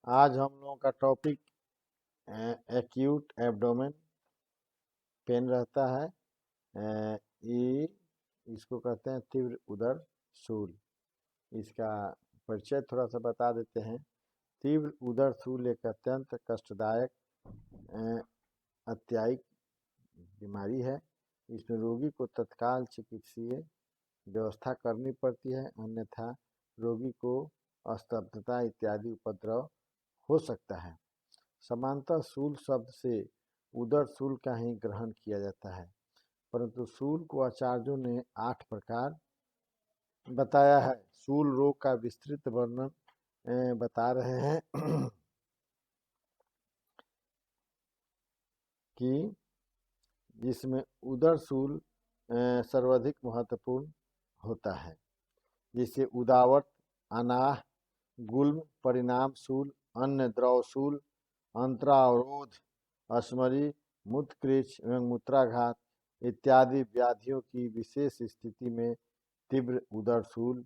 आज हम लोगों का टॉपिक एक्यूट एब्डोमेन पेन रहता है। ये इसको कहते हैं तीव्र उदर शूल। इसका परिचय थोड़ा सा बता देते हैं। तीव्र उदर शूल एक अत्यंत कष्टदायक अत्यायिक बीमारी है। इसमें रोगी को तत्काल चिकित्सीय व्यवस्था करनी पड़ती है, अन्यथा रोगी को स्तब्धता इत्यादि उपद्रव हो सकता है। समानतः शूल शब्द से उदर शूल का ही ग्रहण किया जाता है, परंतु शूल को आचार्यों ने 8 प्रकार बताया है। शूल रोग का विस्तृत वर्णन बता रहे हैं कि जिसमें उदर शूल सर्वाधिक महत्वपूर्ण होता है, जिसे उदावत, अनाह, गुल्म, परिणाम शूल, अन्न द्रव शूल, अंतरावरोध, अस्मरी, मूत्रकृच एवं मूत्राघात इत्यादि व्याधियों की विशेष स्थिति में तीव्र उदर शूल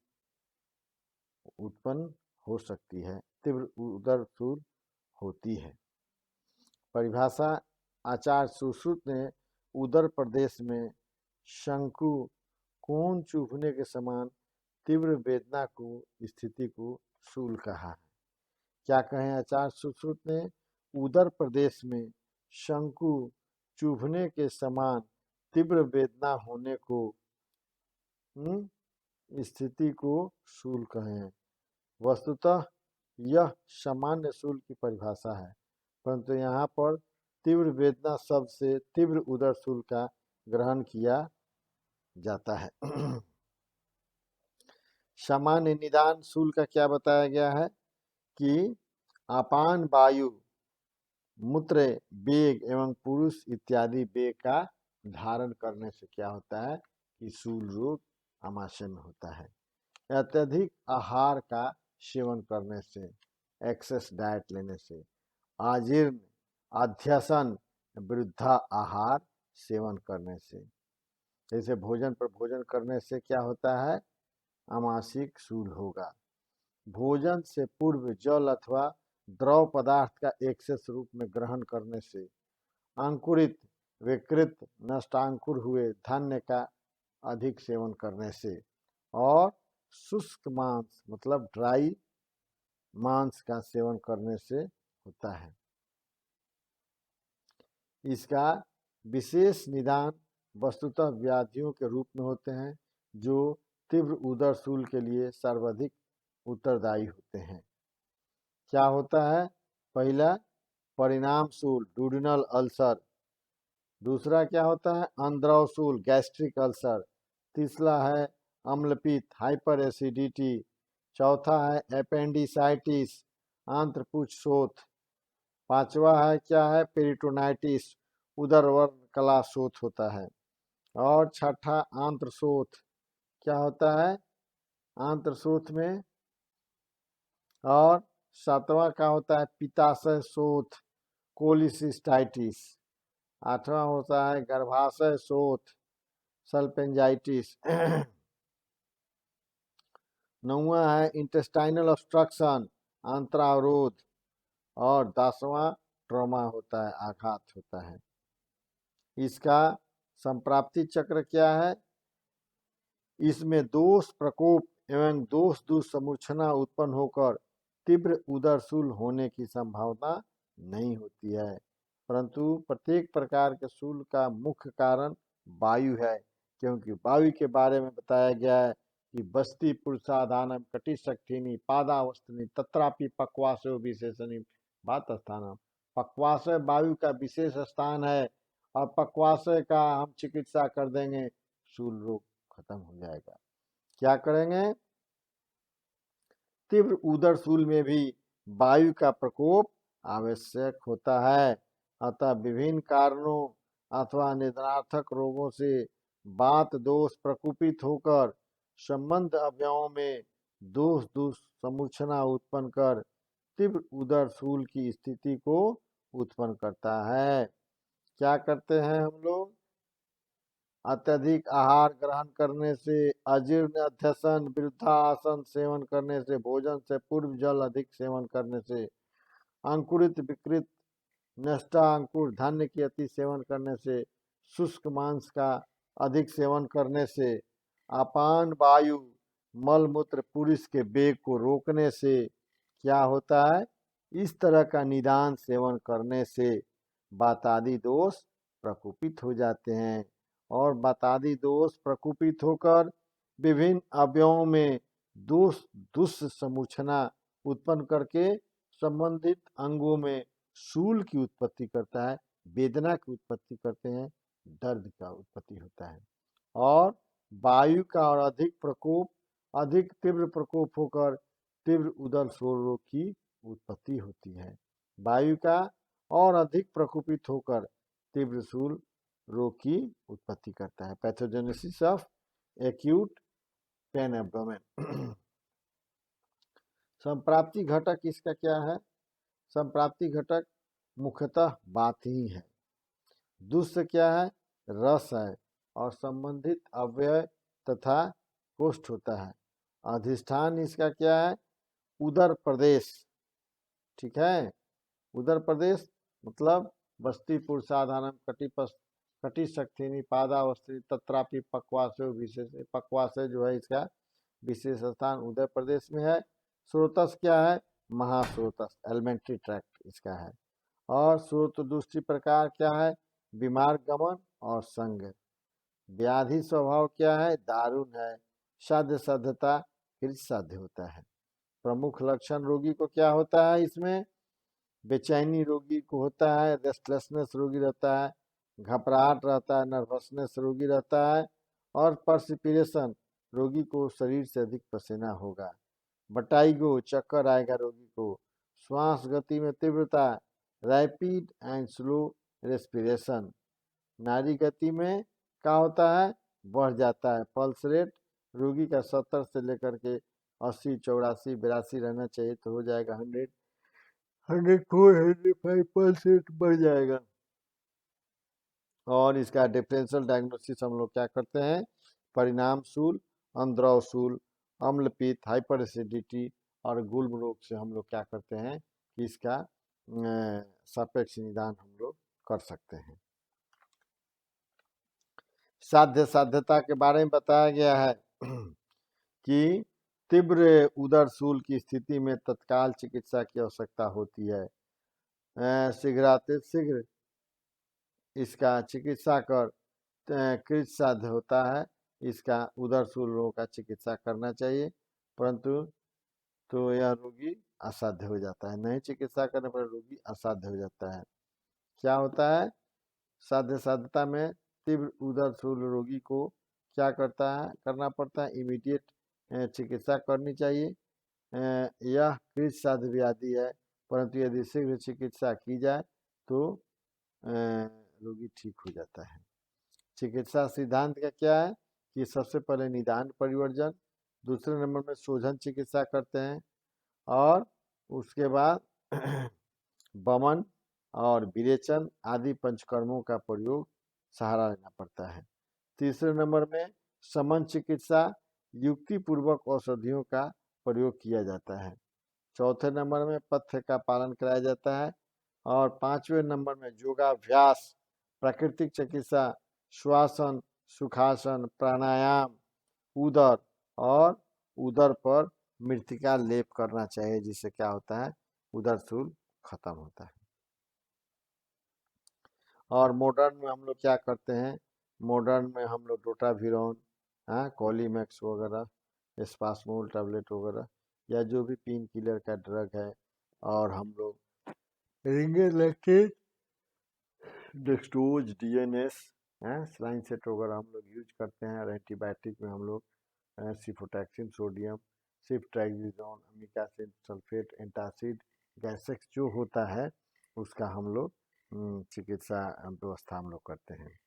उत्पन्न हो सकती है, तीव्र उदर शूल होती है। परिभाषा आचार्य सुश्रुत ने उदर प्रदेश में शंकु कोन चूभने के समान तीव्र वेदना को स्थिति को शूल कहा है। क्या कहें आचार्य सुश्रुत ने? उदर प्रदेश में शंकु चुभने के समान तीव्र वेदना होने को स्थिति को शूल कहें। वस्तुतः यह सामान्य शूल की परिभाषा है, परंतु यहाँ पर तीव्र वेदना शब्द से तीव्र उदर शूल का ग्रहण किया जाता है। सामान्य निदान शूल का क्या बताया गया है कि अपान वायु, मूत्र, वेग एवं पुरुष इत्यादि वेग का धारण करने से क्या होता है कि शूल रोग आमाशय में होता है। अत्यधिक आहार का सेवन करने से, एक्सेस डाइट लेने से, आजीर्ण, अध्यसन, वृद्धा आहार सेवन करने से, जैसे भोजन पर भोजन करने से क्या होता है, आमाशयिक शूल होगा। भोजन से पूर्व जल अथवा द्रव पदार्थ का एक्सेस रूप में ग्रहण करने से, अंकुरित, विकृत, नष्टांकुर हुए धान्य का अधिक सेवन करने से और शुष्क मांस मतलब ड्राई मांस का सेवन करने से होता है। इसका विशेष निदान वस्तुतः व्याधियों के रूप में होते हैं जो तीव्र उदर शूल के लिए सर्वाधिक उत्तरदायी होते हैं। क्या होता है? पहला परिणाम शूल, डूडिनल अल्सर। दूसरा क्या होता है? अंद्रव शूल, गैस्ट्रिक अल्सर। तीसरा है अम्लपित्त, हाइपर एसिडिटी। चौथा है एपेंडिसाइटिस, आंत्रपुच्छ शोथ। पांचवा है क्या है? पेरिटोनाइटिस, उदरवर्ग कला शोथ होता है। और छठा आंत्रशोथ। क्या होता है आंत्रशोथ में? और सातवां का होता है पित्ताशय शोथ, कोलिसिस्टाइटिस। आठवां होता है गर्भाशय शोथ, सल्पेंजाइटिस। नौवां है इंटेस्टाइनल ऑब्स्ट्रक्शन, आंत्रावरोध। और 10वां ट्रॉमा होता है, आघात होता है। इसका संप्राप्ति चक्र क्या है? इसमें दोष प्रकोप एवं दोष दुसमूर्छना उत्पन्न होकर तीव्र उदर शूल होने की संभावना नहीं होती है, परंतु प्रत्येक प्रकार के शूल का मुख्य कारण वायु है, क्योंकि वायु के बारे में बताया गया है कि बस्ती पुरुषाधानम कटिशक्तिनी पादावस्तनी तत्रापि पक्वासो विशेषणी बात स्थानम। पक्वाशय वायु का विशेष स्थान है और पक्वाशय का हम चिकित्सा कर देंगे, शूल रोग खत्म हो जाएगा। क्या करेंगे? तीव्र उदर शूल में भी वायु का प्रकोप आवश्यक होता है। अतः विभिन्न कारणों अथवा निदानार्थक रोगों से वात दोष प्रकोपित होकर संबंध अवयवों में दोष दुसमूर्छना उत्पन्न कर तीव्र उदर शूल की स्थिति को उत्पन्न करता है। क्या करते हैं हम लोग? अत्यधिक आहार ग्रहण करने से, अजीर्ण, अध्यसन, वृद्धासन सेवन करने से, भोजन से पूर्व जल अधिक सेवन करने से, अंकुरित विकृत नष्टा अंकुर धान्य की अति सेवन करने से, शुष्क मांस का अधिक सेवन करने से, अपान वायु मल मूत्र पुरुष के वेग को रोकने से क्या होता है, इस तरह का निदान सेवन करने से वातादि दोष प्रकोपित हो जाते हैं और वातादि दोष प्रकोपित होकर विभिन्न अवयवों में दोष दुष्समूचना उत्पन्न करके संबंधित अंगों में शूल की उत्पत्ति करता है, वेदना की उत्पत्ति करते हैं, दर्द का उत्पत्ति होता है। और वायु का और अधिक तीव्र प्रकोप होकर तीव्र उदर शोर रोग की उत्पत्ति होती है। वायु का और अधिक प्रकोपित होकर तीव्र शूल रोग की उत्पत्ति करता है। Pathogenesis of acute pain abdomen. संप्राप्ति घटक इसका क्या है? संप्राप्ति घटक मुख्यतः बात ही है। दुष्ट क्या है? रस है और संबंधित अव्यय तथा कोष्ठ होता है। अधिष्ठान इसका क्या है? उदर प्रदेश। ठीक है, उदर प्रदेश मतलब बस्ती पुरुषाधानम कटी शक्तिनी पादावस्थी तत्रापि पक्वासो विशेष, पक्वाशय जो है इसका विशेष स्थान उदर प्रदेश में है। स्रोतस क्या है? महास्रोतस, एलिमेंट्री ट्रैक्ट इसका है। और स्रोत दूसरी प्रकार क्या है? बीमार गमन और संग। व्याधि स्वभाव क्या है? दारुण है। साध्य साध्यता कृत साध्य होता है। प्रमुख लक्षण रोगी को क्या होता है? इसमें बेचैनी रोगी को होता है, रेस्टलेसनेस रोगी रहता है, घबराहट रहता है, नर्वसनेस रोगी रहता है और पर्सिपिरेशन, रोगी को शरीर से अधिक पसीना होगा। बटाइगो, चक्कर आएगा रोगी को। श्वास गति में तीव्रता, रैपिड एंड स्लो रेस्पिरेशन। नाड़ी गति में क्या होता है? बढ़ जाता है। पल्स रेट रोगी का 70 से लेकर के 80, 84, 82 रहना चाहिए तो हो जाएगा 100, 104, 105% बढ़ जाएगा। और इसका डिफरेंशियल डायग्नोसिस हम लोग क्या करते हैं? परिणाम शूल, अंद्रव शूल, अम्लपित्त, हाइपर एसिडिटी और गुल्म रोग से हम लोग क्या करते हैं कि इसका सापेक्ष निदान हम लोग कर सकते हैं। साध्य साध्यता के बारे में बताया गया है कि तीव्र उदर शूल की स्थिति में तत्काल चिकित्सा की आवश्यकता होती है। शीघ्र इसका चिकित्सा कर कृत साध्य होता है। इसका उदर शूल रोग का चिकित्सा करना चाहिए, परंतु तो यह रोगी असाध्य हो जाता है। नहीं चिकित्सा करने पर रोगी असाध्य हो जाता है। क्या होता है? साध्य साध्यता में तीव्र उदर शूल रोगी को क्या करना पड़ता है? इमीडिएट चिकित्सा करनी चाहिए। यह कृत साध्य व्याधि है, परंतु यदि शीघ्र चिकित्सा की जाए तो रोगी ठीक हो जाता है। चिकित्सा सिद्धांत का क्या है कि सबसे पहले निदान परिवर्जन, दूसरे नंबर में शोधन चिकित्सा करते हैं और उसके बाद वमन और विरेचन आदि पंचकर्मों का प्रयोग सहारा लेना पड़ता है। तीसरे नंबर में समन चिकित्सा, युक्ति पूर्वक औषधियों का प्रयोग किया जाता है। चौथे नंबर में पथ्य का पालन कराया जाता है और पांचवें नंबर में योगाभ्यास, प्राकृतिक चिकित्सा, श्वासन, सुखासन, प्राणायाम, उदर और उदर पर मृतिका लेप करना चाहिए, जिससे क्या होता है? उदर शूल खत्म होता है। और मॉडर्न में हम लोग क्या करते हैं? मॉडर्न में हम लोग डोटाविरोन, कोलीमैक्स वगैरह, स्पासमोल टैबलेट वगैरह या जो भी पेन किलर का ड्रग है, और हम लोग Ringer lactate, dextrose, DNS, saline set वगैरह हम लोग यूज करते हैं। और एंटीबायोटिक में हम लोग cefotaxime, sodium, ceftriaxone, amikacin sulphate, antacid, Gasex जो होता है उसका हम लोग चिकित्सा व्यवस्था हम लोग करते हैं।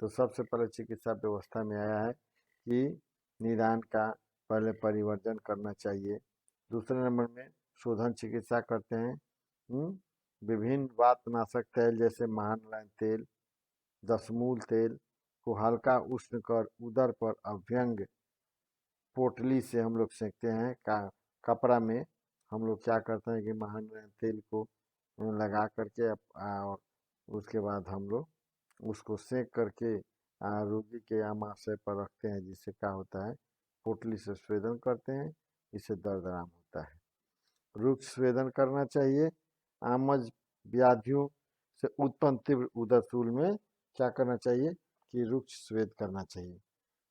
तो सबसे पहले चिकित्सा व्यवस्था में आया है कि निदान का पहले परिवर्जन करना चाहिए। दूसरे नंबर में शोधन चिकित्सा करते हैं। विभिन्न वातनाशक तेल जैसे महानलायन तेल, दशमूल तेल को हल्का उष्ण कर उदर पर अभ्यंग पोटली से हम लोग सेकते हैं। कपड़ा में हम लोग क्या करते हैं कि महानलायन तेल को लगा करके और उसके बाद हम लोग उसको सेक करके रोगी के आमाशय पर रखते हैं, जिससे क्या होता है पोटली से स्वेदन करते हैं, इससे दर्द आराम होता है। रुक्ष स्वेदन करना चाहिए। आमज व्याधियों से उत्पन्न तीव्र उदरशूल में क्या करना चाहिए कि रुक्ष स्वेद करना चाहिए।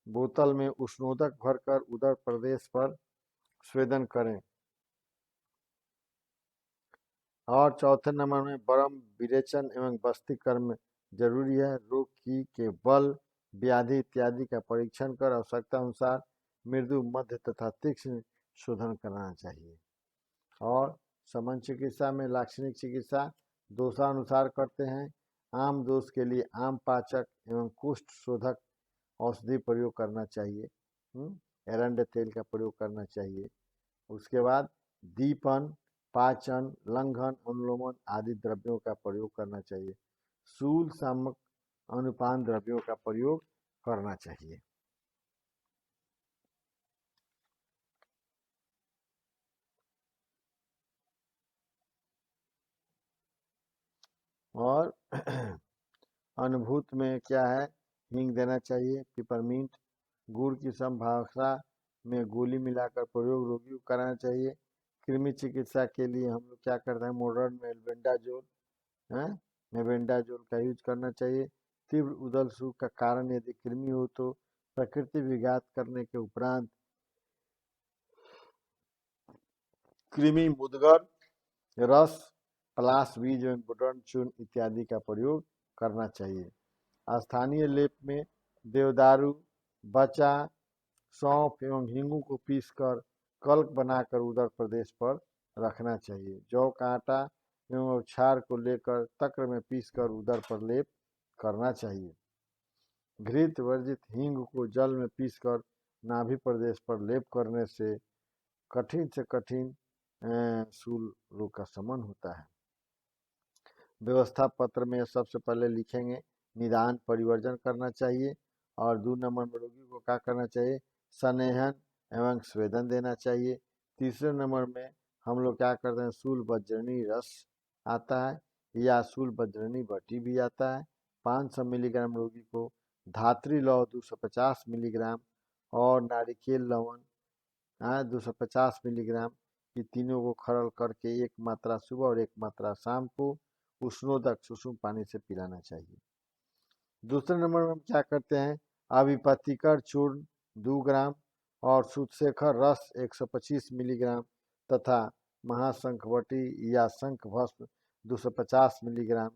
बोतल में उष्णोदक भरकर उदर प्रदेश पर स्वेदन करें। और चौथे नंबर में बरम विरेचन एवं बस्ती कर्म जरूरी है। रोग की के बल व्याधि इत्यादि का परीक्षण कर आवश्यकता अनुसार मृदु मध्य तथा तीक्ष्ण शोधन कराना चाहिए। और समन चिकित्सा में लाक्षणिक चिकित्सा दोषानुसार करते हैं। आम दोष के लिए आम पाचक एवं कुष्ठ शोधक औषधि प्रयोग करना चाहिए। एरंड तेल का प्रयोग करना चाहिए। उसके बाद दीपन, पाचन, लंघन, अनुलोमन आदि द्रव्यों का प्रयोग करना चाहिए। शूल सामक अनुपान द्रव्यों का प्रयोग करना चाहिए। और अनुभूत में क्या है, हींग देना चाहिए। पिपरमिंट, गुड़ की संभावना में गोली मिलाकर प्रयोग रोगी को कराना चाहिए। कृमि चिकित्सा के लिए हम लोग क्या करते हैं, मॉडर्न में एल्बेंडाजोल मेबेंडाजोल का यूज करना चाहिए। तीव्र उदर सूख का कारण यदि कृमि हो तो प्रकृति विघात करने के उपरांत कृमि मुदगर रस, पलाश बीज एवं बुटन चूर्ण इत्यादि का प्रयोग करना चाहिए। स्थानीय लेप में देवदारू, बचा, सौंफ एवं हींगू को पीसकर कल्क बनाकर उदर प्रदेश पर रखना चाहिए। जौ का आटा एवं क्षार को लेकर तक्र में पीसकर उदर पर लेप करना चाहिए। घृत वर्जित हींग को जल में पीसकर नाभि प्रदेश पर लेप करने से कठिन से कठिन शूल रोग का शमन होता है। व्यवस्था पत्र में सबसे पहले लिखेंगे निदान परिवर्जन करना चाहिए। और 2 नंबर में रोगी को क्या करना चाहिए, स्नेहन एवं स्वेदन देना चाहिए। तीसरे नंबर में हम लोग क्या करते हैं, शूल वज्रनी रस आता है या शूल वज्रनी बटी भी आता है। 500 मिलीग्राम रोगी को धात्री लौह 250 मिलीग्राम और नारिकेल लवण 250 मिलीग्राम, ये तीनों को खरल करके एक मात्रा सुबह और एक मात्रा शाम को उष्णोदक सुसुम पानी से पिलाना चाहिए। दूसरे नंबर में हम क्या करते हैं, अभिपतिकर चूर्ण 2 ग्राम और सुतशेखर रस 125 मिलीग्राम तथा महाशंखवटी या शंख भस्म 250 मिलीग्राम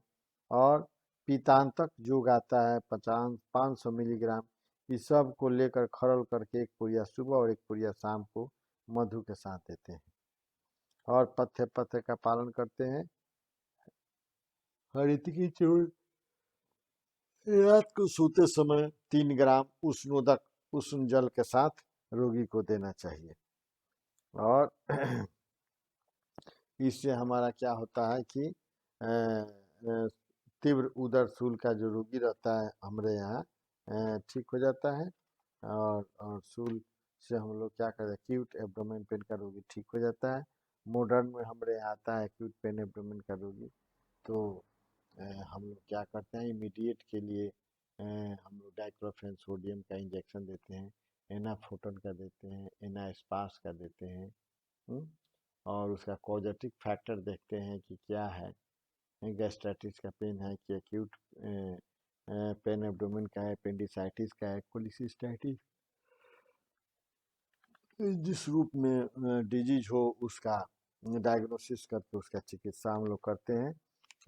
और पीतांतक जो आता है 500 मिलीग्राम, इस सब को लेकर खरल करके एक पुड़िया सुबह और एक पुड़िया शाम को मधु के साथ देते हैं। और पथ्य का पालन करते हैं। हरित की चूर्ण रात को सोते समय 3 ग्राम उष्णोदक उष्ण जल के साथ रोगी को देना चाहिए। और इससे हमारा क्या होता है कि तीव्र उदर शूल का जो रोगी रहता है हमारे यहाँ ठीक हो जाता है। और शूल से हम लोग क्या करते हैं, एक्यूट एब्डोमेन पेन का रोगी ठीक हो जाता है। मॉडर्न में हमारे यहाँ आता है एक्यूट पेन एब्डोमेन का रोगी, तो हम लोग क्या करते हैं, इमीडिएट के लिए हम लोग डाइक्लोफेन सोडियम का इंजेक्शन देते हैं, एनाफोटन का देते हैं, एनास्पास का देते हैं। और उसका कॉजेटिक फैक्टर देखते हैं कि क्या है, गैस्ट्राइटिस का पेन है कि एक्यूट पेन एब्डोमेन का है, अपेंडिसाइटिस का है, कोलिसिस्टाइटिस, जिस रूप में डिजीज हो उसका डायग्नोसिस करके उसका चिकित्सा हम लोग करते हैं।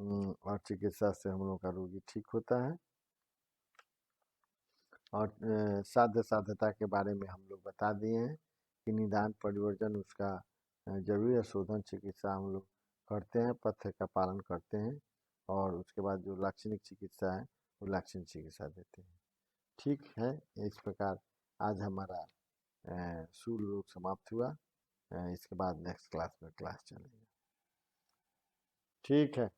और चिकित्सा से हम लोग का रोगी ठीक होता है। और साध्य साध्यता के बारे में हम लोग बता दिए हैं कि निदान परिवर्जन उसका जरूरी है, शोधन चिकित्सा हम लोग करते हैं, पथ्य का पालन करते हैं। और उसके बाद जो लाक्षणिक चिकित्सा है वो लाक्षणिक चिकित्सा देते हैं। ठीक है, इस प्रकार आज हमारा शूल रोग समाप्त हुआ। इसके बाद नेक्स्ट क्लास में क्लास चलेगा। ठीक है।